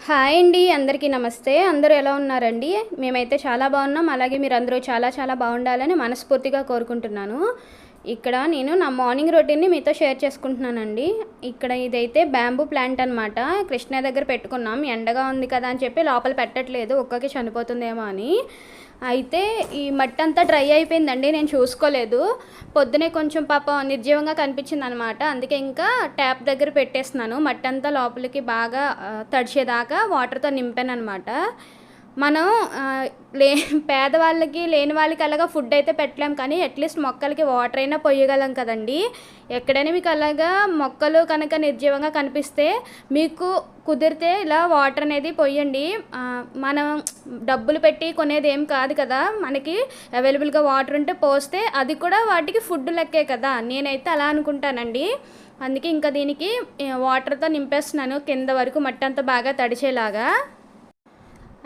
Hi అండి, అందరికీ నమస్తే. అందరూ ఎలా ఉన్నారండి? మేమైతే చాలా బాగున్నాం. అలాగే మీరందరూ చాలా చాలా బాగుండాలని మనస్ఫూర్తిగా కోరుకుంటున్నాను. ఇక్కడ నేను నా మార్నింగ్ రొటీన్ని మీతో షేర్ చేసుకుంటున్నానండి. ఇక్కడ ఇదైతే బ్యాంబూ ప్లాంట్ అనమాట. కృష్ణ దగ్గర పెట్టుకున్నాం. ఎండగా ఉంది కదా అని చెప్పి లోపల పెట్టట్లేదు, ఒక్కకి చనిపోతుందేమో అని. అయితే ఈ మట్టి అంతా డ్రై అయిపోయిందండి, నేను చూసుకోలేదు. పొద్దునే కొంచెం పాపం నిర్జీవంగా కనిపించింది అనమాట. అందుకే ఇంకా ట్యాప్ దగ్గర పెట్టేస్తున్నాను. మట్టి అంతా లోపలికి బాగా తడిచేదాకా వాటర్తో నింపాను అనమాట. మనం పేదవాళ్ళకి లేని వాళ్ళకి అలాగా ఫుడ్ అయితే పెట్టలేం, కానీ అట్లీస్ట్ మొక్కలకి వాటర్ అయినా పొయ్యగలం కదండి. ఎక్కడైనా మీకు అలాగా మొక్కలు కనుక నిర్జీవంగా కనిపిస్తే మీకు కుదిరితే ఇలా వాటర్ అనేది పొయ్యండి. మనం డబ్బులు పెట్టి కొనేది ఏం కాదు కదా, మనకి అవైలబుల్గా వాటర్ ఉంటే పోస్తే అది కూడా వాటికి ఫుడ్ లెక్కే కదా. నేనైతే అలా అనుకుంటానండి. అందుకే ఇంకా దీనికి వాటర్తో నింపేస్తున్నాను కింద వరకు, మట్టి అంతా బాగా తడిచేలాగా.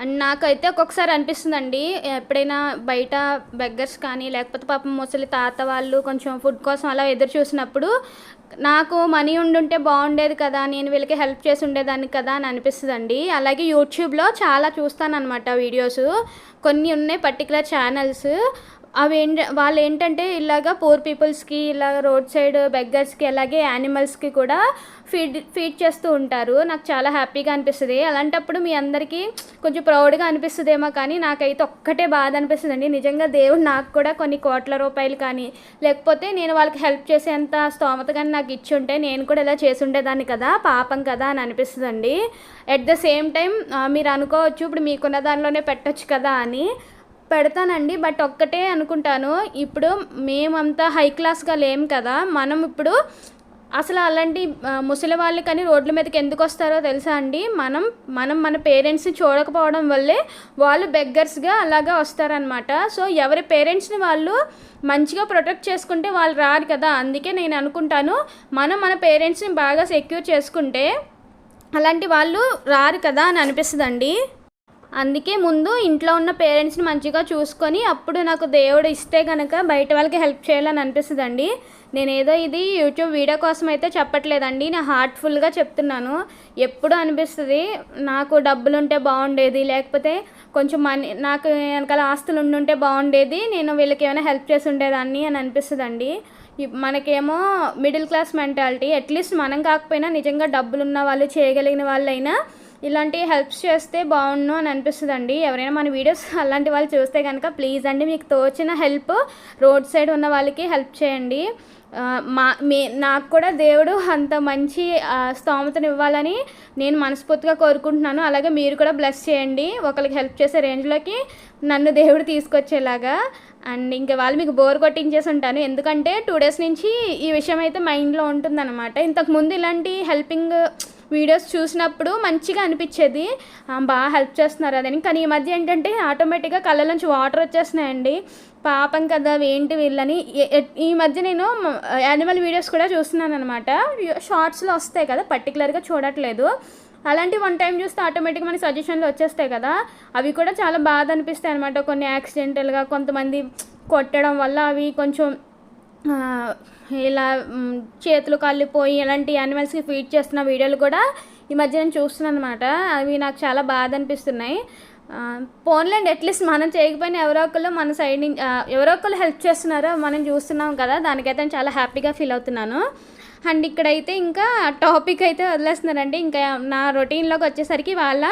అండ్ నాకైతే ఒక్కొక్కసారి అనిపిస్తుందండి, ఎప్పుడైనా బయట బెగ్గర్స్ కానీ లేకపోతే పాపం ముసలి తాత వాళ్ళు కొంచెం ఫుడ్ కోసం అలా ఎదురు చూసినప్పుడు నాకు మనీ ఉండుంటే బాగుండేది కదా, నేను వీళ్ళకి హెల్ప్ చేసి ఉండేదాన్ని కదా అని అనిపిస్తుందండి. అలాగే యూట్యూబ్లో చాలా చూస్తానన్నమాట వీడియోస్. కొన్ని ఉన్నాయి పర్టికులర్ ఛానల్స్. వాళ్ళు ఏంటంటే ఇలాగ పూర్ పీపుల్స్కి, ఇలాగ రోడ్ సైడ్ బెగ్గర్స్కి, అలాగే యానిమల్స్కి కూడా ఫీడ్ చేస్తూ ఉంటారు. నాకు చాలా హ్యాపీగా అనిపిస్తుంది. అలాంటప్పుడు మీ అందరికీ కొంచెం ప్రౌడ్గా అనిపిస్తుందేమో, కానీ నాకైతే ఒక్కటే బాధ అనిపిస్తుందండి. నిజంగా దేవుడు నాకు కూడా కొన్ని కోట్ల రూపాయలు కానీ లేకపోతే నేను వాళ్ళకి హెల్ప్ చేసేంత స్తోమత కానీ నాకు ఇచ్చి ఉంటే నేను కూడా ఇలా చేసి ఉండేదాన్ని కదా, పాపం కదా అని అనిపిస్తుందండి. ఎట్ ద సేమ్ టైం మీరు అనుకోవచ్చు ఇప్పుడు మీకున్న దానిలోనే పెట్టచ్చు కదా అని. పెడతానండి, బట్ ఒక్కటే అనుకుంటాను, ఇప్పుడు మేమంతా హై క్లాస్గా లేం కదా, మనం ఇప్పుడు అసలు అలాంటి ముసలి వాళ్ళు కానీ రోడ్ల మీదకి ఎందుకు వస్తారో తెలుసా అండి? మనం మన పేరెంట్స్ని చూడకపోవడం వల్లే వాళ్ళు బెగ్గర్స్గా అలాగా వస్తారనమాట. సో ఎవరి పేరెంట్స్ని వాళ్ళు మంచిగా ప్రొటెక్ట్ చేసుకుంటే వాళ్ళు రారు కదా. అందుకే నేను అనుకుంటాను, మన పేరెంట్స్ని బాగా సెక్యూర్ చేసుకుంటే అలాంటి వాళ్ళు రారు కదా అని అనిపిస్తుందండి. అందుకే ముందు ఇంట్లో ఉన్న పేరెంట్స్ని మంచిగా చూసుకొని అప్పుడు నాకు దేవుడు ఇస్తే కనుక బయట వాళ్ళకి హెల్ప్ చేయాలని అనిపిస్తుందండి. నేనేదో ఇది యూట్యూబ్ వీడియో కోసం అయితే చెప్పట్లేదండి, నా హార్ట్ఫుల్గా చెప్తున్నాను. ఎప్పుడు అనిపిస్తుంది నాకు డబ్బులు ఉంటే బాగుండేది, లేకపోతే కొంచెం మనీ నాకు వెనకాల ఆస్తులు ఉండుంటే బాగుండేది, నేను వీళ్ళకి ఏమైనా హెల్ప్ చేసి ఉండేదాన్ని అని అనిపిస్తుందండి. మనకేమో మిడిల్ క్లాస్ మెంటాలిటీ, అట్లీస్ట్ మనం కాకపోయినా నిజంగా డబ్బులు ఉన్న వాళ్ళు, చేయగలిగిన వాళ్ళైనా ఇలాంటి హెల్ప్స్ చేస్తే బాగుండు అని అనిపిస్తుందండి. ఎవరైనా మన వీడియోస్ అలాంటి వాళ్ళు చూస్తే కనుక ప్లీజ్ అండి, మీకు తోచిన హెల్ప్ రోడ్ సైడ్ ఉన్న వాళ్ళకి హెల్ప్ చేయండి. నాకు కూడా దేవుడు అంత మంచి స్తోమతను ఇవ్వాలని నేను మనస్ఫూర్తిగా కోరుకుంటున్నాను. అలాగే మీరు కూడా బ్లెస్ చేయండి, ఒకరికి హెల్ప్ చేసే రేంజ్లోకి నన్ను దేవుడు తీసుకొచ్చేలాగా. అండ్ ఇంకా వాళ్ళు మీకు బోర్ కొట్టించేసి ఉంటాను, ఎందుకంటే 2 days నుంచి ఈ విషయం అయితే మైండ్లో ఉంటుందన్నమాట. ఇంతకుముందు ఇలాంటి హెల్పింగ్ వీడియోస్ చూసినప్పుడు మంచిగా అనిపించేది, బాగా హెల్ప్ చేస్తున్నారు అదని. కానీ ఈ మధ్య ఏంటంటే ఆటోమేటిక్గా కళ్ళ నుంచి వాటర్ వచ్చేస్తున్నాయండి. పాపం కదా ఏంటి వీళ్ళని. ఈ మధ్య నేను యానిమల్ వీడియోస్ కూడా చూస్తున్నాను అనమాట. షార్ట్స్లో వస్తాయి కదా, పర్టికులర్గా చూడట్లేదు. అలాంటి వన్ టైం చూస్తే ఆటోమేటిక్గా మనకి సజెషన్లు వచ్చేస్తాయి కదా, అవి కూడా చాలా బాధ అనిపిస్తాయి అనమాట. కొన్ని యాక్సిడెంటల్గా కొంతమంది కొట్టడం వల్ల అవి కొంచెం ఇలా చేతులు కాలిపోయి ఇలాంటి యానిమల్స్కి ఫీడ్ చేస్తున్న వీడియోలు కూడా ఈ మధ్య నేను చూస్తున్నాను అనమాట. అవి నాకు చాలా బాధ అనిపిస్తున్నాయి. పోన్లేండి, అట్లీస్ట్ మనం చేయకపోయినా ఎవరో ఒకళ్ళు మన సైడ్ నుంచి ఎవరో ఒకళ్ళు హెల్ప్ చేస్తున్నారో మనం చూస్తున్నాం కదా, దానికైతే నేను చాలా హ్యాపీగా ఫీల్ అవుతున్నాను. అండ్ ఇక్కడైతే ఇంకా టాపిక్ అయితే వదిలేస్తున్నారండి. ఇంకా నా రొటీన్లోకి వచ్చేసరికి వాళ్ళ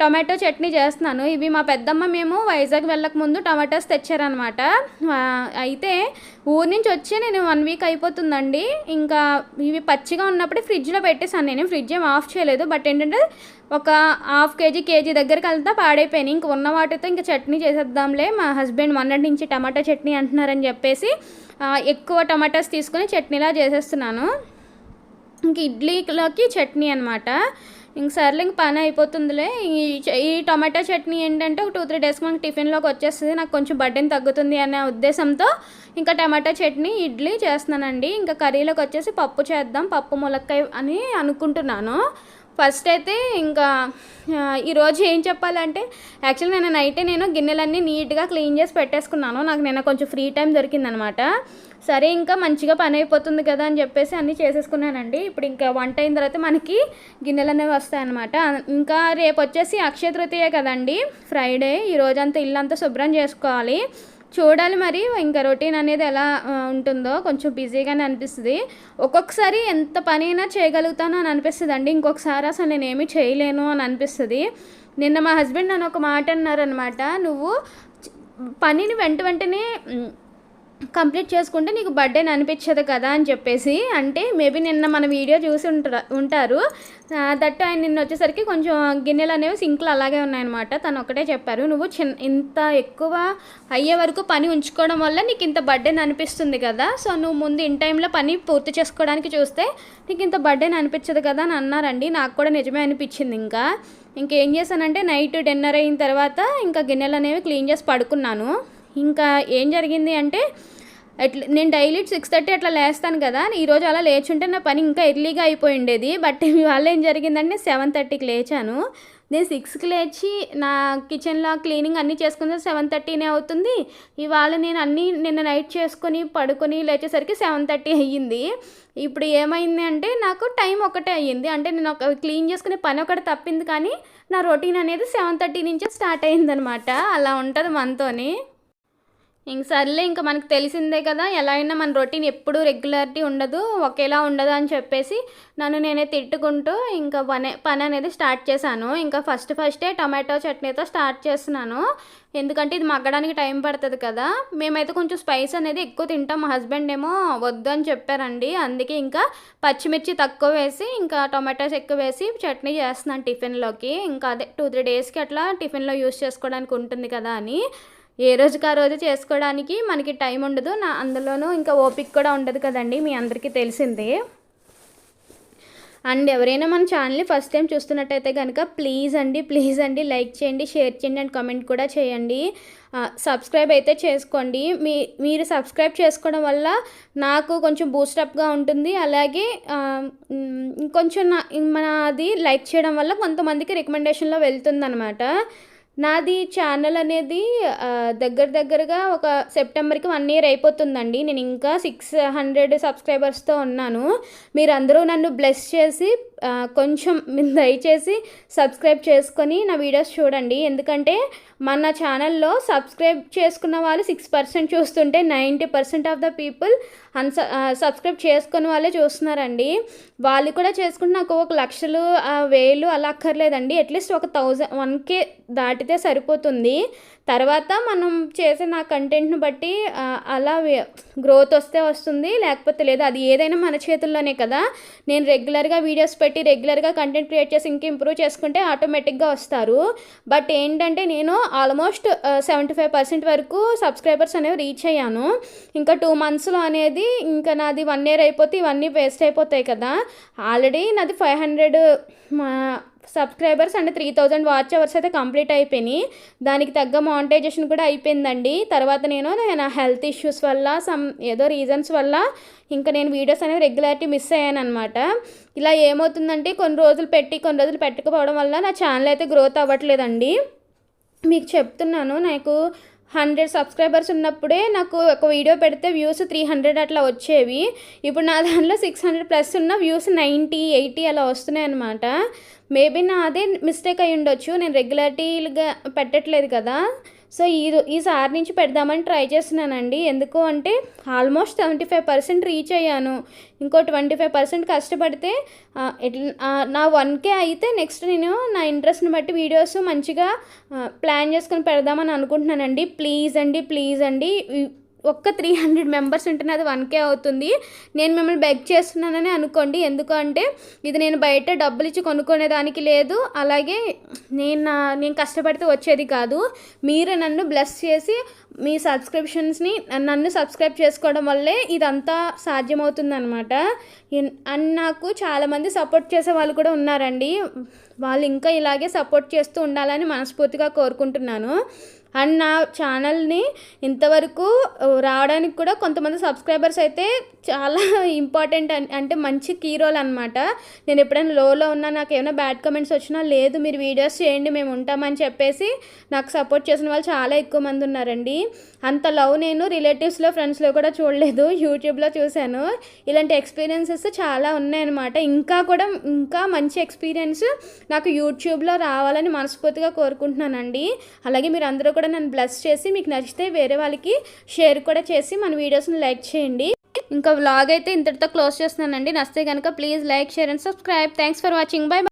టొమాటో చట్నీ చేస్తున్నాను. ఇవి మా పెద్దమ్మ మేము వైజాగ్ వెళ్ళకముందు టొమాటోస్ తెచ్చారనమాట. అయితే ఊరి నుంచి వచ్చి నేను 1 week అయిపోతుందండి. ఇంకా ఇవి పచ్చిగా ఉన్నప్పుడు ఫ్రిడ్జ్లో పెట్టేసాను. నేను ఫ్రిడ్జ్ ఏం ఆఫ్ చేయలేదు, బట్ ఏంటంటే ఒక 1/2 కేజీ దగ్గరికి వెళ్తా పాడైపోయినాయి. ఇంక ఉన్న వాటితో ఇంకా చట్నీ చేసేద్దాంలే, మా హస్బెండ్ మొన్నటి నుంచి టమాటా చట్నీ అంటున్నారని చెప్పేసి ఎక్కువ టమాటాస్ తీసుకొని చట్నీలా చేసేస్తున్నాను. ఇంక ఇడ్లీలోకి చట్నీ అనమాట. ఇంక సర్లే ఇంక పని అయిపోతుందిలే. ఈ టమాటా చట్నీ ఏంటంటే ఒక 2-3 days మనకి టిఫిన్లోకి వచ్చేస్తుంది, నాకు కొంచెం బర్డెన్ తగ్గుతుంది అనే ఉద్దేశంతో ఇంకా టమాటా చట్నీ ఇడ్లీ చేస్తున్నానండి. ఇంకా కర్రీలోకి వచ్చేసి పప్పు చేద్దాం, పప్పు ములక్కాయ అని అనుకుంటున్నాను. ఫస్ట్ అయితే ఇంకా ఈరోజు ఏం చెప్పాలంటే, యాక్చువల్లీ నేను గిన్నెలన్నీ నీట్గా క్లీన్ చేసి పెట్టేసుకున్నాను. నాకు నిన్న కొంచెం ఫ్రీ టైం దొరికిందనమాట. సరే ఇంకా మంచిగా పని అయిపోతుంది కదా అని చెప్పేసి అన్నీ చేసేసుకున్నానండి. ఇప్పుడు ఇంకా వంట అయిన తర్వాత మనకి గిన్నెలు అనేవి వస్తాయన్నమాట. ఇంకా రేపు వచ్చేసి అక్షయ తృతీయ కదండి, ఫ్రైడే. ఈ రోజంతా ఇల్లంతా శుభ్రం చేసుకోవాలి. చూడాలి మరి ఇంకా రొటీన్ అనేది ఎలా ఉంటుందో. కొంచెం బిజీగానే అనిపిస్తుంది. ఒక్కొక్కసారి ఎంత పని అయినా చేయగలుగుతాను అని అనిపిస్తుంది అండి, ఇంకొకసారి అసలు నేనేమీ చేయలేను అని అనిపిస్తుంది. నిన్న మా హస్బెండ్ నన్ను ఒక మాట అన్నారనమాట, నువ్వు పనిని వెంటనే కంప్లీట్ చేసుకుంటే నీకు బర్త్డేని అనిపించదు కదా అని చెప్పేసి. అంటే మేబీ నిన్న మన వీడియో చూసి ఉంటారు. దట్ ఆయన నిన్న వచ్చేసరికి కొంచెం గిన్నెలు అనేవి సింక్లు అలాగే ఉన్నాయన్నమాట. తను ఒకటే చెప్పారు, నువ్వు ఇంత ఎక్కువ అయ్యే వరకు పని ఉంచుకోవడం వల్ల నీకు ఇంత బర్త్డేని అనిపిస్తుంది కదా, సో నువ్వు ముందు ఇన్ టైంలో పని పూర్తి చేసుకోవడానికి చూస్తే నీకు ఇంత బర్త్డేని అనిపించదు కదా అని అన్నారండి. నాకు కూడా నిజమే అనిపించింది. ఇంకేం చేశానంటే నైట్ డిన్నర్ అయిన తర్వాత ఇంకా గిన్నెలు అనేవి క్లీన్ చేసి పడుకున్నాను. ఇంకా ఏం జరిగింది అంటే, నేను డైలీ 6:30 అట్లా లేస్తాను కదా, ఈరోజు అలా లేచుంటే నా పని ఇంకా ఎర్లీగా అయిపోయి ఉండేది. బట్ ఇవాళ ఏం జరిగిందంటే 7:30కి లేచాను. నేను 6కి లేచి నా కిచెన్లో క్లీనింగ్ అన్నీ చేసుకుని 7:30 అవుతుంది. ఇవాళ నేను అన్నీ నిన్న నైట్ చేసుకొని పడుకొని లేచేసరికి 7:30 అయ్యింది. ఇప్పుడు ఏమైంది అంటే నాకు టైం ఒకటే అయ్యింది. అంటే నేను ఒక క్లీన్ చేసుకునే పని ఒకటి తప్పింది, కానీ నా రొటీన్ అనేది 7:30 నుంచే స్టార్ట్ అయిందనమాట. అలా ఉంటుంది మనతోని. సర్లే, ఇంకా మనకు తెలిసిందే కదా, ఎలా అయినా మన రొటీన్ ఎప్పుడూ రెగ్యులారిటీ ఉండదు, ఒకేలా ఉండదు అని చెప్పేసి నన్ను నేనే తిట్టుకుంటూ ఇంకా పని అనేది స్టార్ట్ చేశాను. ఇంకా ఫస్టే టమాటో చట్నీతో స్టార్ట్ చేస్తున్నాను. ఎందుకంటే ఇది మగ్గడానికి టైం పడుతుంది కదా. మేమైతే కొంచెం స్పైస్ అనేది ఎక్కువ తింటాం. మా హస్బెండ్ ఏమో వద్దు అని చెప్పారండి. అందుకే ఇంకా పచ్చిమిర్చి తక్కువ వేసి ఇంకా టొమాటోస్ ఎక్కువ వేసి చట్నీ చేస్తున్నాను టిఫిన్లోకి. ఇంకా అదే 2-3 డేస్కి అట్లా టిఫిన్లో యూస్ చేసుకోవడానికి ఉంటుంది కదా అని. ఏ రోజుకి ఆ రోజు చేసుకోవడానికి మనకి టైం ఉండదు. అందులోనూ ఇంకా ఓపిక కూడా ఉండదు కదండి, మీ అందరికీ తెలిసిందే. అండ్ ఎవరైనా మన ఛానల్ని ఫస్ట్ టైం చూస్తున్నట్టయితే కనుక ప్లీజ్ అండి లైక్ చేయండి, షేర్ చేయండి అండ్ కామెంట్ కూడా చేయండి. సబ్స్క్రైబ్ అయితే చేసుకోండి. మీరు సబ్స్క్రైబ్ చేసుకోవడం వల్ల నాకు కొంచెం బూస్టప్గా ఉంటుంది. అలాగే కొంచెం మనది లైక్ చేయడం వల్ల కొంతమందికి రికమెండేషన్లో వెళ్తుందనమాట. నాది ఛానల్ అనేది దగ్గరగా ఒక సెప్టెంబర్కి 1 year అయిపోతుందండి. నేను ఇంకా 600 సబ్స్క్రైబర్స్తో ఉన్నాను. మీరందరూ నన్ను బ్లెస్ చేసి కొంచెం దయచేసి సబ్స్క్రైబ్ చేసుకొని నా వీడియోస్ చూడండి. ఎందుకంటే మన ఛానల్లో సబ్స్క్రైబ్ చేసుకున్న వాళ్ళు 6% చూస్తుంటే 90% ఆఫ్ ద పీపుల్ సబ్స్క్రైబ్ చేసుకున్న వాళ్ళే చూస్తున్నారండి. వాళ్ళు కూడా చేసుకుంటే నాకు 1,00,000 1000 అలా అక్కర్లేదండి. అట్లీస్ట్ 1K దాటితే సరిపోతుంది. తర్వాత మనం చేసే నా కంటెంట్ని బట్టి అలా గ్రోత్ వస్తే వస్తుంది, లేకపోతే లేదు. అది ఏదైనా మన చేతుల్లోనే కదా. నేను రెగ్యులర్గా వీడియోస్ పెట్టి రెగ్యులర్గా కంటెంట్ క్రియేట్ చేసి ఇంకా ఇంప్రూవ్ చేసుకుంటే ఆటోమేటిక్గా వస్తారు. బట్ ఏంటంటే నేను ఆల్మోస్ట్ 75% వరకు సబ్స్క్రైబర్స్ అనేవి రీచ్ అయ్యాను. ఇంకా 2 monthsలో అనేది ఇంకా నాది 1 year అయిపోతే ఇవన్నీ వేస్ట్ అయిపోతాయి కదా. ఆల్రెడీ నాది 500 సబ్స్క్రైబర్స్ అంటే 3000 వాచ్ అవర్స్ అయితే కంప్లీట్ అయిపోయినాయి. దానికి తగ్గ మానిటైజేషన్ కూడా అయిపోయిందండి. తర్వాత నేను నా హెల్త్ ఇష్యూస్ వల్ల ఏదో రీజన్స్ వల్ల ఇంకా నేను వీడియోస్ అనేవి రెగ్యులారిటీ మిస్ అయ్యాను అనమాట. ఇలా ఏమవుతుందంటే కొన్ని రోజులు పెట్టకపోవడం వల్ల నా ఛానల్ అయితే గ్రోత్ అవ్వట్లేదండి. మీకు చెప్తున్నాను, నాకు 100 సబ్స్క్రైబర్స్ ఉన్నప్పుడే నాకు ఒక వీడియో పెడితే వ్యూస్ 300 అట్లా వచ్చేవి. ఇప్పుడు నా దానిలో 600+ ఉన్న వ్యూస్ 90, 80 అలా వస్తున్నాయి అనమాట. మేబీ నా అదే మిస్టేక్ అయ్యి ఉండొచ్చు, నేను రెగ్యులారిటీగా పెట్టట్లేదు కదా. సో ఈసారి నుంచి పెడదామని ట్రై చేస్తున్నానండి. ఎందుకు అంటే ఆల్మోస్ట్ 75% రీచ్ అయ్యాను. ఇంకో 25% కష్టపడితే నా 1K అయితే నెక్స్ట్ నేను నా ఇంట్రెస్ట్ని బట్టి వీడియోస్ మంచిగా ప్లాన్ చేసుకొని పెడదామని అనుకుంటున్నానండి. ప్లీజ్ అండి ఒక్క 300 members ఉంటేనే అది 1K అవుతుంది. నేను మిమ్మల్ని బెగ్ చేస్తున్నానని అనుకోండి. ఎందుకంటే ఇది నేను బయట డబ్బులు ఇచ్చి కొనుక్కునేదానికి లేదు, అలాగే నేను కష్టపడితే వచ్చేది కాదు. మీరు నన్ను బ్లెస్ చేసి మీ సబ్స్క్రిప్షన్స్ని నన్ను సబ్స్క్రైబ్ చేసుకోవడం వల్లే ఇదంతా సాధ్యమవుతుందన్నమాట. అండ్ నాకు చాలామంది సపోర్ట్ చేసే వాళ్ళు కూడా ఉన్నారండి. వాళ్ళు ఇంకా ఇలాగే సపోర్ట్ చేస్తూ ఉండాలని మనస్ఫూర్తిగా కోరుకుంటున్నాను. అండ్ నా ఛానల్ని ఇంతవరకు రావడానికి కూడా కొంతమంది సబ్స్క్రైబర్స్ అయితే చాలా ఇంపార్టెంట్, అంటే మంచి కీ రోల్ అనమాట. నేను ఎప్పుడైనా లోలో ఉన్నా, నాకు ఏమైనా బ్యాడ్ కమెంట్స్ వచ్చినా, లేదు మీరు వీడియోస్ చేయండి మేము ఉంటామని చెప్పేసి నాకు సపోర్ట్ చేసిన వాళ్ళు చాలా ఎక్కువ మంది ఉన్నారండి. అంత లవ్ నేను రిలేటివ్స్లో, ఫ్రెండ్స్లో కూడా చూడలేదు, యూట్యూబ్లో చూశాను. ఇలాంటి ఎక్స్పీరియన్సెస్ చాలా ఉన్నాయన్నమాట. ఇంకా మంచి ఎక్స్పీరియన్స్ నాకు యూట్యూబ్లో రావాలని మనస్ఫూర్తిగా కోరుకుంటున్నానండి. అలాగే మీరు అందరూ కూడా నన్ను బ్లెస్ చేసి, మీకు నచ్చితే వేరే వాళ్ళకి షేర్ కూడా చేసి మన వీడియోస్ని లైక్ చేయండి. ఇంకా వ్లాగ్ అయితే ఇంతటితో క్లోజ్ చేస్తున్నానండి. నచ్చితే కనుక please like, share and subscribe. Thanks for watching. By.